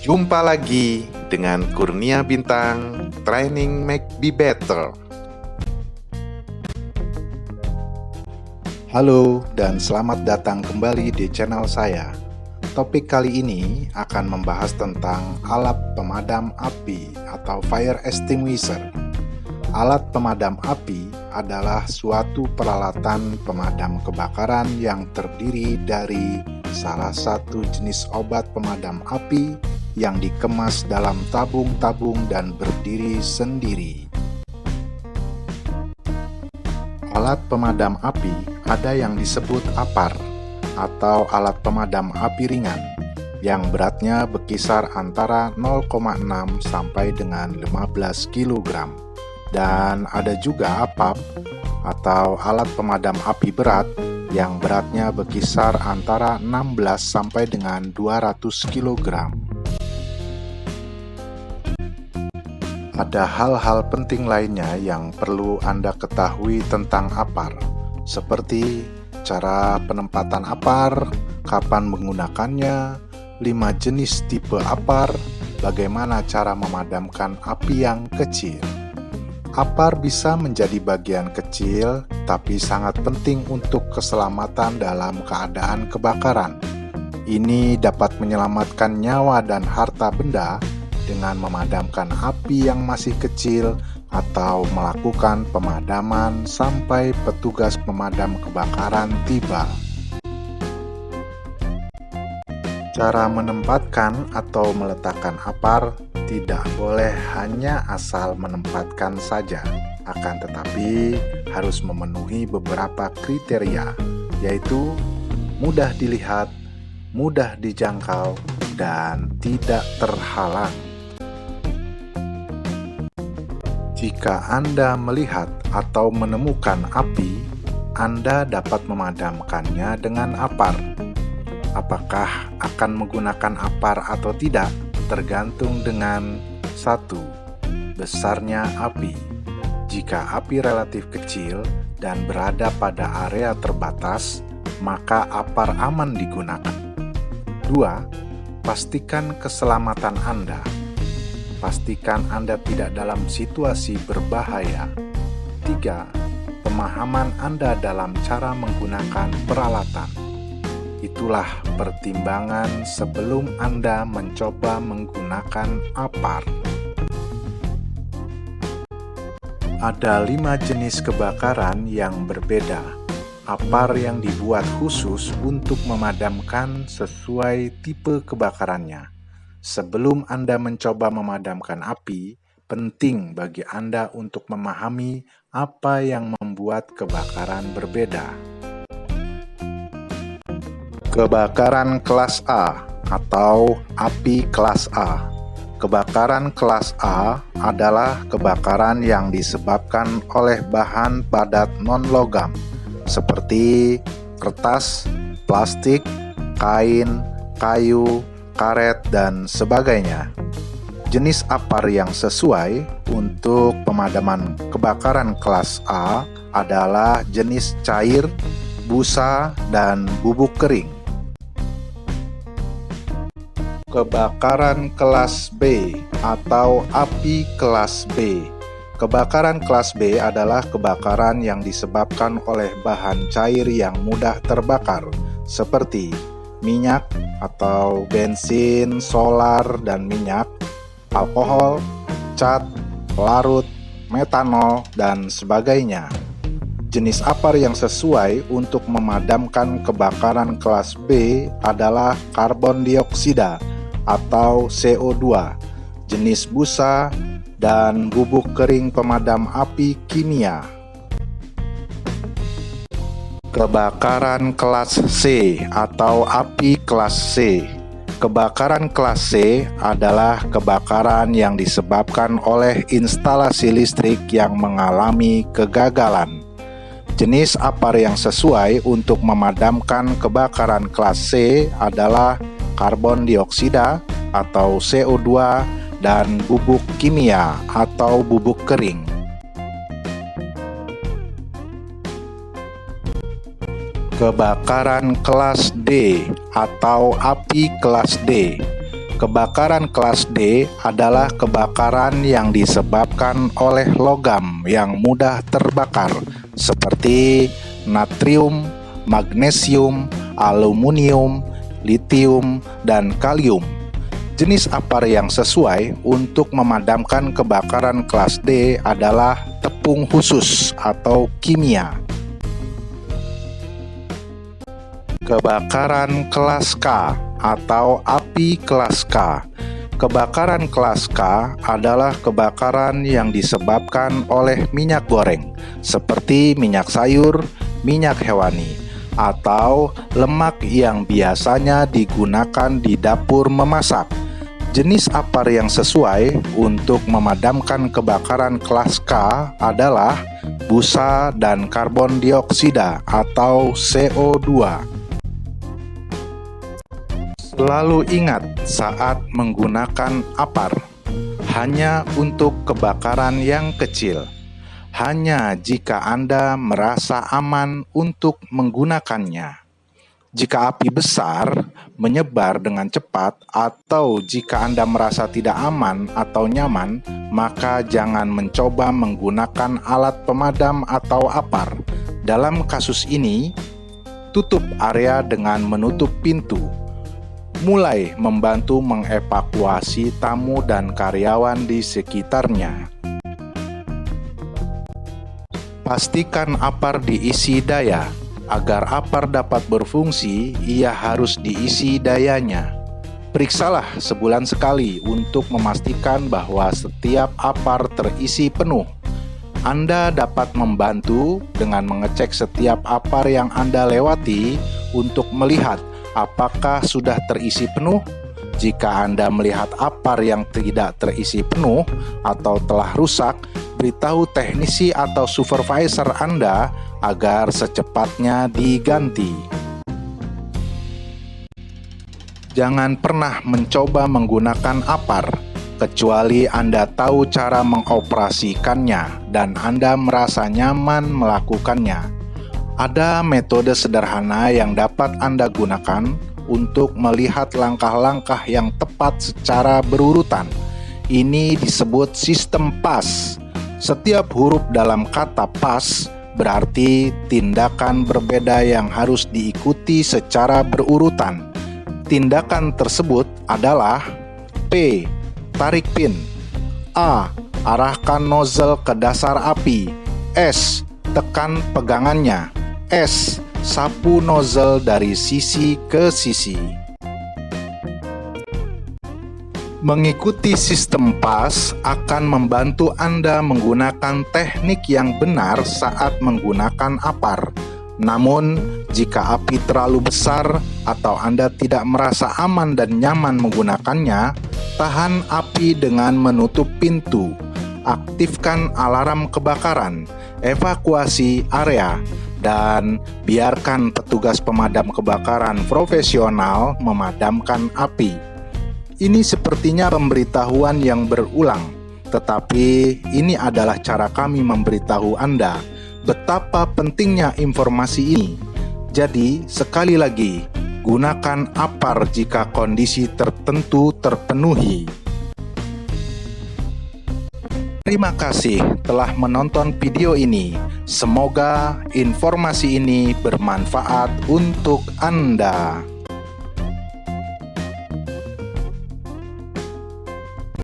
Jumpa lagi dengan Kurnia Bintang, Training Make Be Better. Halo dan selamat datang kembali di channel saya. Topik kali ini akan membahas tentang alat pemadam api atau fire extinguisher. Alat pemadam api adalah suatu peralatan pemadam kebakaran yang terdiri dari salah satu jenis obat pemadam api yang dikemas dalam tabung-tabung dan berdiri sendiri. Alat pemadam api ada yang disebut APAR atau alat pemadam api ringan yang beratnya berkisar antara 0,6 sampai dengan 15 kg. Dan ada juga APAP atau alat pemadam api berat yang beratnya berkisar antara 16 sampai dengan 200 kg. Ada hal-hal penting lainnya yang perlu Anda ketahui tentang APAR, seperti cara penempatan APAR, kapan menggunakannya, 5 jenis tipe APAR, bagaimana cara memadamkan api yang kecil. APAR bisa menjadi bagian kecil, tapi sangat penting untuk keselamatan dalam keadaan kebakaran. Ini dapat menyelamatkan nyawa dan harta benda dengan memadamkan api yang masih kecil atau melakukan pemadaman sampai petugas pemadam kebakaran tiba. Cara menempatkan atau meletakkan APAR tidak boleh hanya asal menempatkan saja, akan tetapi harus memenuhi beberapa kriteria, yaitu mudah dilihat, mudah dijangkau, dan tidak terhalang. Jika Anda melihat atau menemukan api, Anda dapat memadamkannya dengan APAR. Apakah akan menggunakan APAR atau tidak tergantung dengan 1. Besarnya api. Jika api relatif kecil dan berada pada area terbatas, maka APAR aman digunakan. 2. Pastikan keselamatan Anda. Pastikan Anda tidak dalam situasi berbahaya. 3. Pemahaman Anda dalam cara menggunakan peralatan. Itulah pertimbangan sebelum Anda mencoba menggunakan APAR. Ada 5 jenis kebakaran yang berbeda. APAR yang dibuat khusus untuk memadamkan sesuai tipe kebakarannya. Sebelum Anda mencoba memadamkan api, penting bagi Anda untuk memahami apa yang membuat kebakaran berbeda. Kebakaran kelas A atau api kelas A. Kebakaran kelas A adalah kebakaran yang disebabkan oleh bahan padat non-logam seperti kertas, plastik, kain, kayu, karet, dan sebagainya. Jenis APAR yang sesuai untuk pemadaman kebakaran kelas A adalah jenis cair, busa, dan bubuk kering. Kebakaran kelas B atau api kelas B. Kebakaran kelas B adalah kebakaran yang disebabkan oleh bahan cair yang mudah terbakar, seperti minyak atau bensin, solar dan minyak, alkohol, cat, pelarut, metanol, dan sebagainya. Jenis APAR yang sesuai untuk memadamkan kebakaran kelas B adalah karbon dioksida atau CO2, jenis busa, dan bubuk kering pemadam api kimia. Kebakaran kelas C atau api kelas C. Kebakaran kelas C adalah kebakaran yang disebabkan oleh instalasi listrik yang mengalami kegagalan. Jenis APAR yang sesuai untuk memadamkan kebakaran kelas C adalah karbon dioksida atau CO2 dan bubuk kimia atau bubuk kering. Kebakaran kelas D atau api kelas D. Kebakaran kelas D adalah kebakaran yang disebabkan oleh logam yang mudah terbakar seperti natrium, magnesium, aluminium, litium, dan kalium. Jenis apar yang sesuai untuk memadamkan kebakaran kelas D adalah tepung khusus atau kimia. Kebakaran kelas K atau api kelas K. Kebakaran kelas K adalah kebakaran yang disebabkan oleh minyak goreng, seperti minyak sayur, minyak hewani, atau lemak yang biasanya digunakan di dapur memasak. Jenis apar yang sesuai untuk memadamkan kebakaran kelas K adalah busa dan karbon dioksida atau CO2. Selalu ingat saat menggunakan apar, hanya untuk kebakaran yang kecil. Hanya jika Anda merasa aman untuk menggunakannya. Jika api besar, menyebar dengan cepat, atau jika Anda merasa tidak aman atau nyaman, maka jangan mencoba menggunakan alat pemadam atau apar. Dalam kasus ini, tutup area dengan menutup pintu. Mulai membantu mengevakuasi tamu dan karyawan di sekitarnya. Pastikan apar diisi daya. Agar apar dapat berfungsi, ia harus diisi dayanya. Periksalah sebulan sekali untuk memastikan bahwa setiap apar terisi penuh. Anda dapat membantu dengan mengecek setiap apar yang Anda lewati untuk melihat apakah sudah terisi penuh. Jika Anda melihat apar yang tidak terisi penuh atau telah rusak, beritahu teknisi atau supervisor Anda agar secepatnya diganti. Jangan pernah mencoba menggunakan apar, kecuali Anda tahu cara mengoperasikannya dan Anda merasa nyaman melakukannya. Ada metode sederhana yang dapat Anda gunakan untuk melihat langkah-langkah yang tepat secara berurutan. Ini disebut sistem PAS. Setiap huruf dalam kata PAS berarti tindakan berbeda yang harus diikuti secara berurutan. Tindakan tersebut adalah P. Tarik pin. A. Arahkan nozzle ke dasar api. S. Tekan pegangannya. S. Sapu nozzle dari sisi ke sisi. Mengikuti sistem PAS akan membantu Anda menggunakan teknik yang benar saat menggunakan apar. Namun, jika api terlalu besar atau Anda tidak merasa aman dan nyaman menggunakannya, tahan api dengan menutup pintu. Aktifkan alarm kebakaran, evakuasi area, dan biarkan petugas pemadam kebakaran profesional memadamkan api. Ini sepertinya pemberitahuan yang berulang, tetapi ini adalah cara kami memberitahu Anda betapa pentingnya informasi ini. Jadi, sekali lagi, gunakan apar jika kondisi tertentu terpenuhi. Terima kasih telah menonton video ini. Semoga informasi ini bermanfaat untuk Anda.